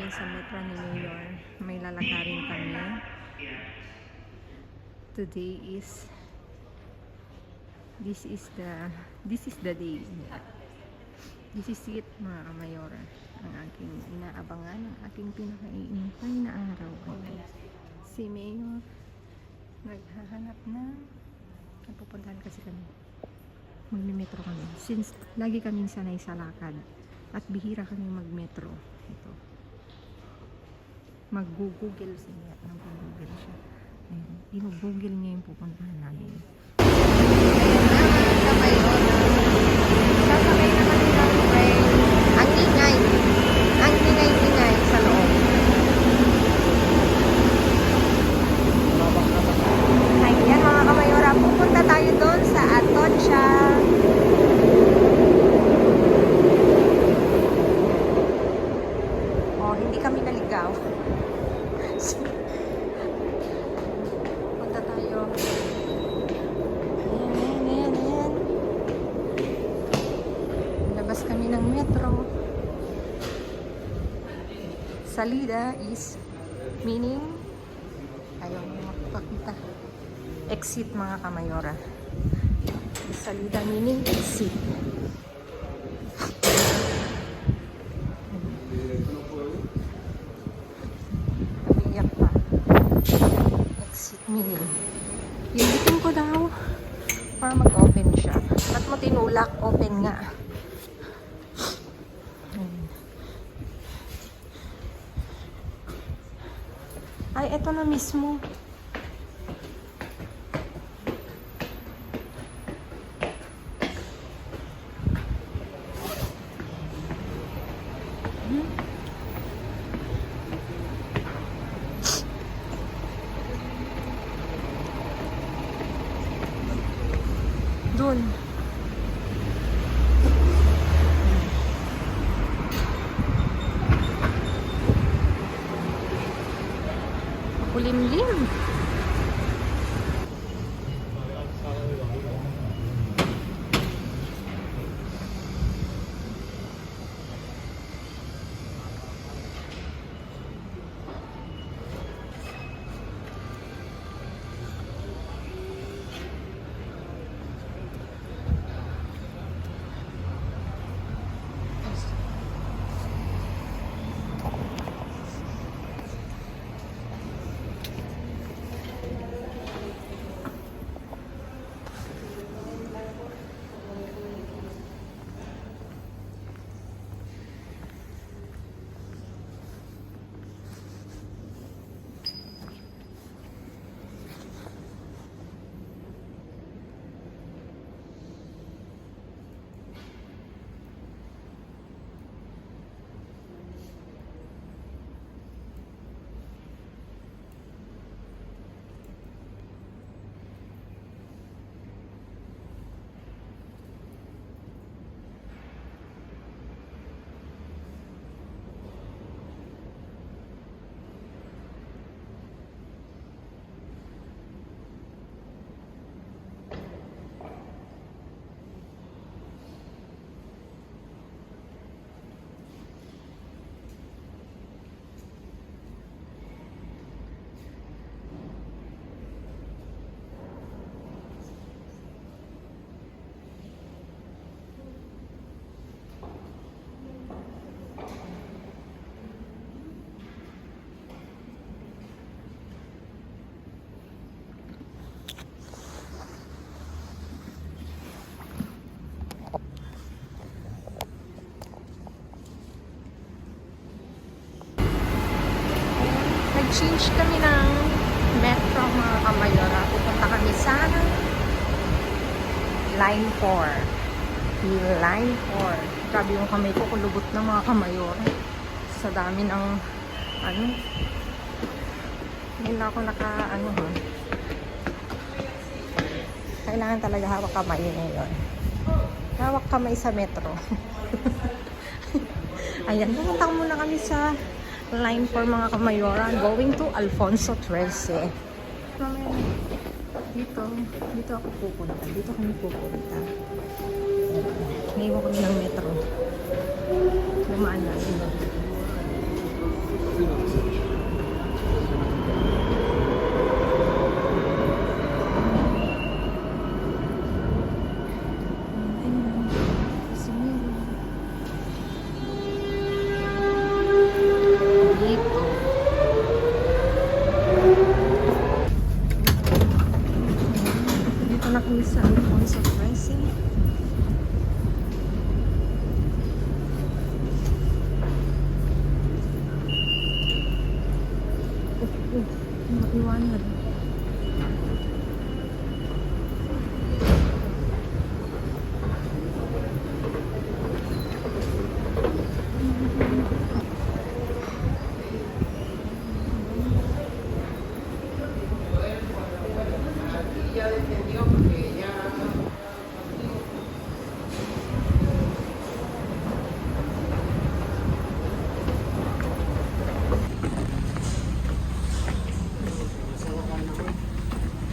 ngayon sa metro ni Mayor. May lalakarin kami. Today is this is the day. This is it, mga kamayora. Ang aking inaabangan, ang aking pinakaiintay na araw. Si Mayor naghahanap na napupuntahan kasi kami. Magme-metro kami. Since lagi kaming sanay sa lakad at bihira kami mag-metro. Ito. Mag-google siya. Mag-google siya. Ayun. Ino-google niya yung pupuntahan namin. Sasakay na kami ng train. Ang ingay. Ang ingay-ingay sa loob. Ayan mga kamayora. Pupunta tayo doon sa Atocha. Oh, hindi kami naligaw. Punta tayo. Ayan. Labas kami ng metro. Salida is meaning ayaw mo makapakita. Exit mga kamayora. Salida meaning exit. Nabiyak pa. Exit meaning. Pindutin ko daw para mag-open siya. Ba't mo tinulak? Open nga. Ay, eto na mismo. Doon. Kulimlim. Nag-change kami ng metro mga kamayora. Pupunta kami sa Line 4. Line 4. Grabe yung kamay ko kulubot na mga kamayora. Sa dami ng hindi na ako kailangan talaga hawak kamay ngayon. Hawak kamay sa metro. Ayan, pumunta muna kami sa Line 4 mga kamayora, going to Alfonso 13. Dito ako pupunta. Dito kami pupunta. Ngayon kami ng metro. Lumaan natin. Liwanag.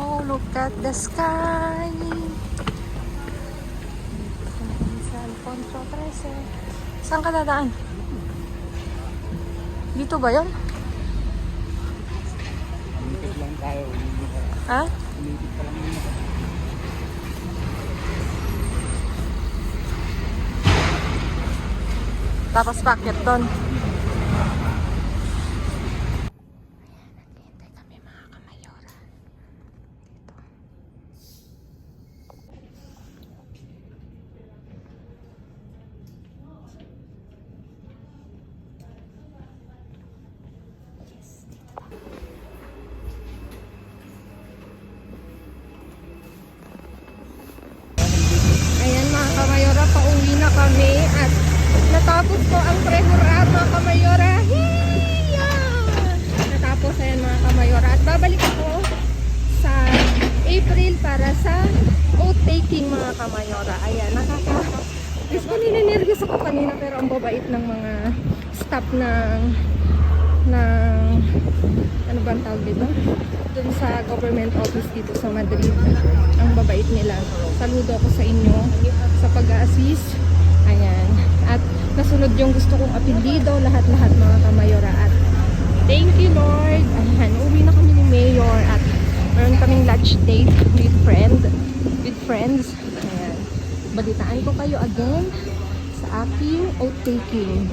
Oh, look at the sky. Sa Alfonso 13. Saan ka dadaan? Dito ba yun? Umipit lang tayo. Ha? Umipit pa lang yun. Tapos packet doon. Naghihintay kami mga kamayora. Dito. Yes, dito. Ayan mga kamayora, pauwi na kami at natapos ko ang prehura mga kamayora. Hiya! Natapos ayan mga kamayora at babalik ako sa April para sa oath taking mga kamayora. Ayan, Diyos ko, ninenervyos ako kanina pero ang babait ng mga staff ng ano ba ang tawag dito? Dun sa government office dito sa Madrid. Ang babait nila. Saludo ako sa inyo sa pag-a-assist. Ayan. At nasunod yung gusto kong apelyido, lahat-lahat mga kamayora. At thank you Lord. Ayan, uwi na kami ni Mayor at meron kaming lunch date with friends. Ayan. Balitaan ko kayo again sa aking oath taking.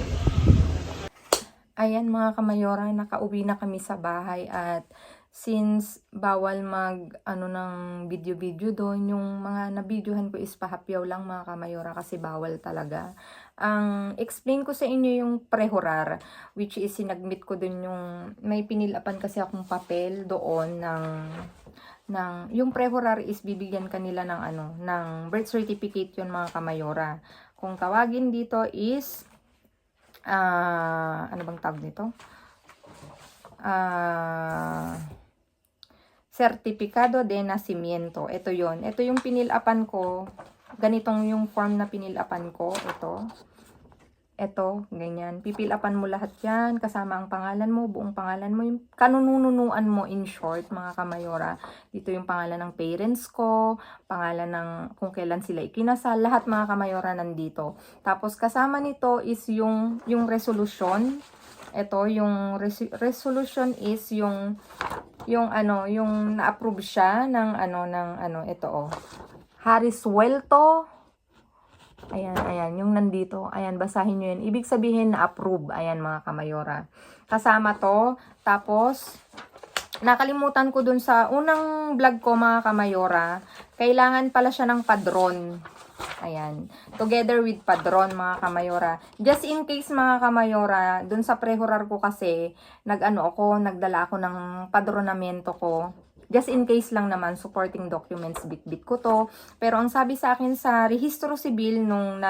Ayan mga kamayora, nakauwi na kami sa bahay at since bawal mag ng video doon, yung mga nabidyohan ko is pahapyaw lang mga kamayora kasi bawal talaga. Ang explain ko sa inyo yung prehorar, which is sinagmit ko doon yung may pinilapan kasi akong papel doon ng yung prehorar is bibigyan kanila ng ng birth certificate yun mga kamayora. Kung tawagin dito is ano bang tawag nito? Certificado de Nacimiento. Ito yon. Ito yung pinilapan ko. Ganitong yung form na pinilapan ko. Ito, ganyan. Pipilapan mo lahat yan. Kasama ang pangalan mo, buong pangalan mo. Yung kanununuan mo in short, mga kamayora. Dito yung pangalan ng parents ko. Pangalan ng kung kailan sila ikinasal. Lahat mga kamayora nandito. Tapos kasama nito is yung resolution. Ito, yung resolution is yung na-approve siya ng ito Harris Welto. Ayan, yung nandito. Ayan, basahin nyo yan. Ibig sabihin na-approve. Ayan, mga kamayora. Kasama to. Tapos, nakalimutan ko dun sa unang vlog ko, mga kamayora. Kailangan pala siya ng padron. Ayan. Together with padron, mga kamayora. Just in case, mga kamayora, dun sa prehorar ko kasi, nagdala ako ng padronamento ko. Just in case lang naman, supporting documents, bit-bit ko to. Pero ang sabi sa akin sa rehistro sibil nung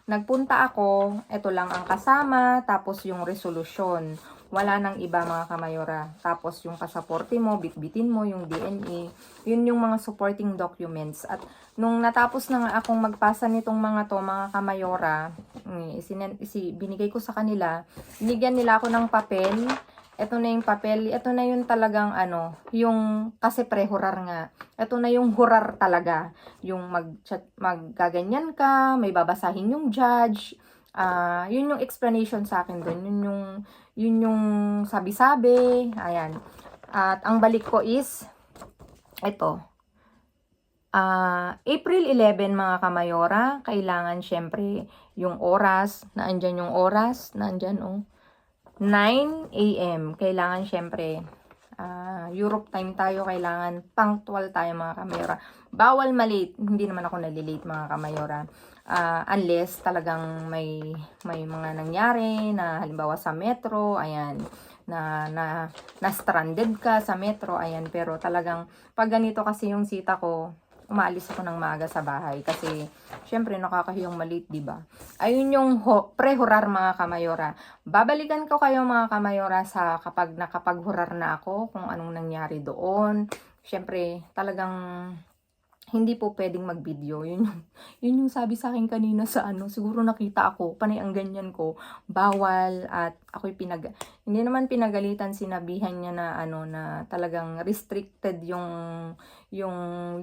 nagpunta ako, ito lang ang kasama, tapos yung resolution. Wala nang iba mga kamayora. Tapos yung pasaporte mo, bitbitin mo, yung DNA. Yun yung mga supporting documents. At nung natapos na nga akong magpasa nitong mga to, mga kamayora, binigay ko sa kanila, binigyan nila ako ng papel. Ito na yung papel, ito na yung talagang yung kasi prehurar nga. Ito na yung hurar talaga. Yung maggaganyan ka, may babasahin yung judge. Yun yung explanation sa akin doon. Yun yung sabi-sabi. Ayan. At ang balik ko is ito. April 11 mga kamayora, kailangan syempre yung oras, naandyan yung oras, naandyan 9 AM. Kailangan syempre, Europe time tayo, kailangan punctual tayo mga kamayora. Bawal malate, hindi naman ako nalilate mga kamayora. Unless talagang may mga nangyari na halimbawa sa metro, ayan. na stranded ka sa metro, ayan. Pero talagang pag ganito kasi yung sita ko, umaalis ako ng maaga sa bahay kasi syempre nakakahiyang malit, di ba? Ayun yung pre-hurar mga kamayora. Babalikan ko kayo mga kamayora sa kapag nakapag-hurar na ako kung anong nangyari doon. Syempre talagang hindi po pwedeng mag-video. Yun yung sabi sa akin kanina sa siguro nakita ako, panay ang ganyan ko, bawal at ako'y hindi naman pinagalitan, sinabihan niya na na talagang restricted yung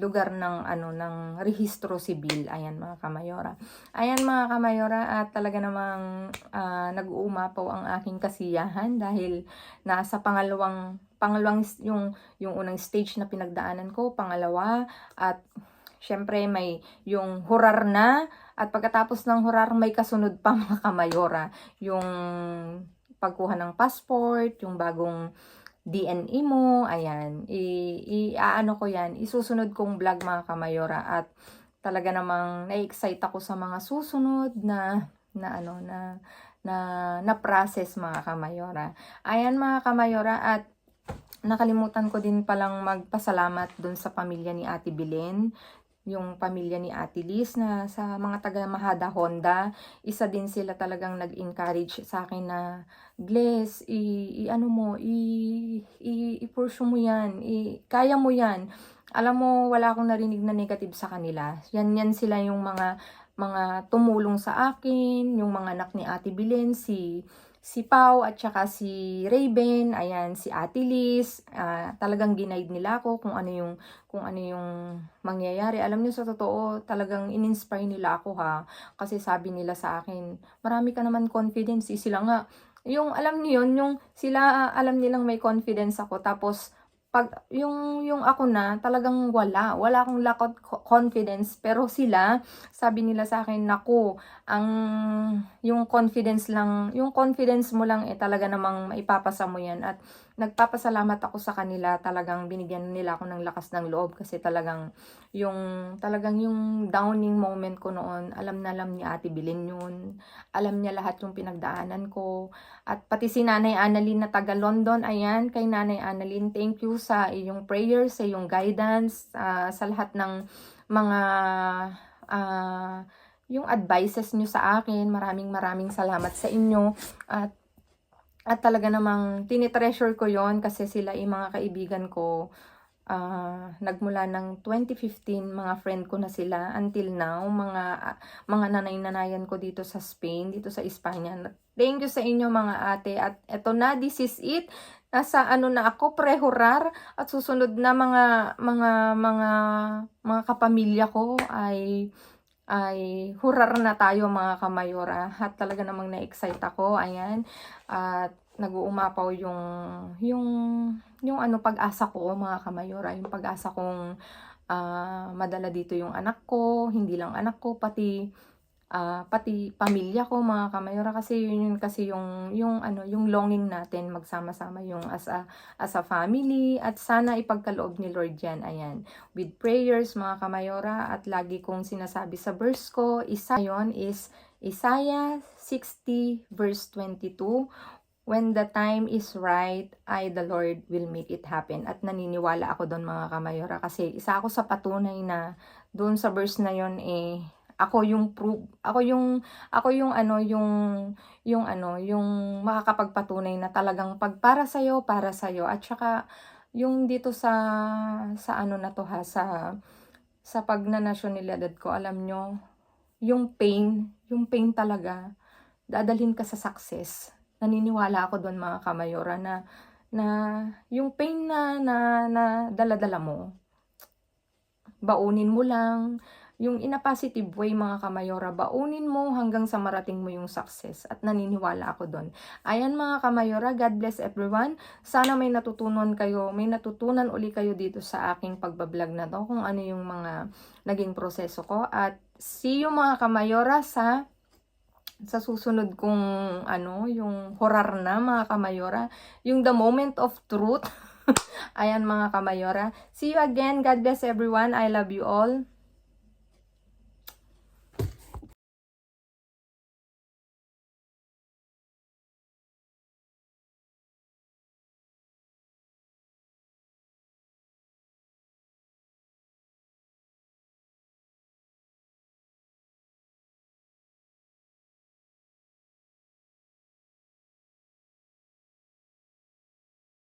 lugar ng rehistro sibil. Ayan mga kamayora. Ayan mga kamayora, at talaga namang nag-uumapaw ang aking kasiyahan dahil nasa pangalawang yung unang stage na pinagdaanan ko, pangalawa, at syempre may yung hurar na, at pagkatapos ng hurar may kasunod pa mga kamayora, yung pagkuha ng passport, yung bagong DNA mo, ayan, ko yan, isusunod kong vlog mga kamayora, at talaga namang na-excite ako sa mga susunod na process mga kamayora. Ayan mga kamayora, at nakalimutan ko din palang magpasalamat dun sa pamilya ni Ate Belen, yung pamilya ni Ate Liz, na sa mga taga Mahada Honda. Isa din sila talagang nag-encourage sa akin na, Gles, i-pursue mo yan, kaya mo yan. Alam mo, wala akong narinig na negative sa kanila. Yan sila yung mga tumulong sa akin, yung mga anak ni Ate Belen, si Pau at saka si Raven, ayan, si Ate Liz, talagang ginaid nila ako kung ano yung mangyayari. Alam niyo, sa totoo, talagang in-inspire nila ako ha. Kasi sabi nila sa akin, marami ka naman confidence. Sila nga, yung alam niyo yun, yung sila alam nilang may confidence ako. Tapos, pag yung ako na, talagang wala akong lack of confidence, pero sila, sabi nila sa akin, naku, yung confidence mo lang talaga namang maipapasa mo yan. At nagpapasalamat ako sa kanila, talagang binigyan nila ako ng lakas ng loob, kasi talagang yung downing moment ko noon, alam ni Ate Belen yun, alam niya lahat yung pinagdaanan ko. At pati si Nanay Annalyn na taga London, ayan, kay Nanay Annalyn, thank you sa iyong prayers, sa iyong guidance, sa lahat ng mga yung advices nyo sa akin. Maraming salamat sa inyo. At talaga namang tinitreasure ko yon, kasi sila yung mga kaibigan ko. Nagmula ng 2015, mga friend ko na sila until now, mga nanay-nanayan ko dito sa Spain, dito sa Espanya. Thank you sa inyo mga ate. At eto na, this is it. Nasa na ako, pre-hurar, at susunod na mga kapamilya ko ay hurar na tayo mga kamayora. At talaga namang na-excite ako, ayan. At nag-uumapaw yung pag-asa ko mga kamayora, yung pag-asa kong madala dito yung anak ko, hindi lang anak ko, pati pamilya ko mga kamayora, kasi yun kasi yung longing natin, magsama-sama yung as a family, at sana ipagkaloob ni Lord yan, ayan, with prayers mga kamayora. At lagi kong sinasabi sa verse ko, yon is Isaiah 60 verse 22, when the time is right, the Lord will make it happen. At naniniwala ako doon mga kamayora, kasi isa ako sa patunay na doon sa verse na yon, ako yung proof, ako yung makakapagpatunay na talagang pag para sa'yo. At saka yung dito sa na to ha, sa pagnanasyonalidad ko, alam nyo, yung pain talaga, dadalhin ka sa success. Naniniwala ako doon mga kamayora, na yung pain na dala-dala mo, baunin mo lang, yung in a positive way mga kamayora, baunin mo hanggang sa marating mo yung success. At naniniwala ako doon. Ayan mga kamayora, God bless everyone. Sana may natutunan uli kayo dito sa aking pagbablog na to, kung ano yung mga naging proseso ko. At see you mga kamayora sa susunod kong yung horar na mga kamayora, yung the moment of truth. Ayan mga kamayora, see you again. God bless everyone. I love you all.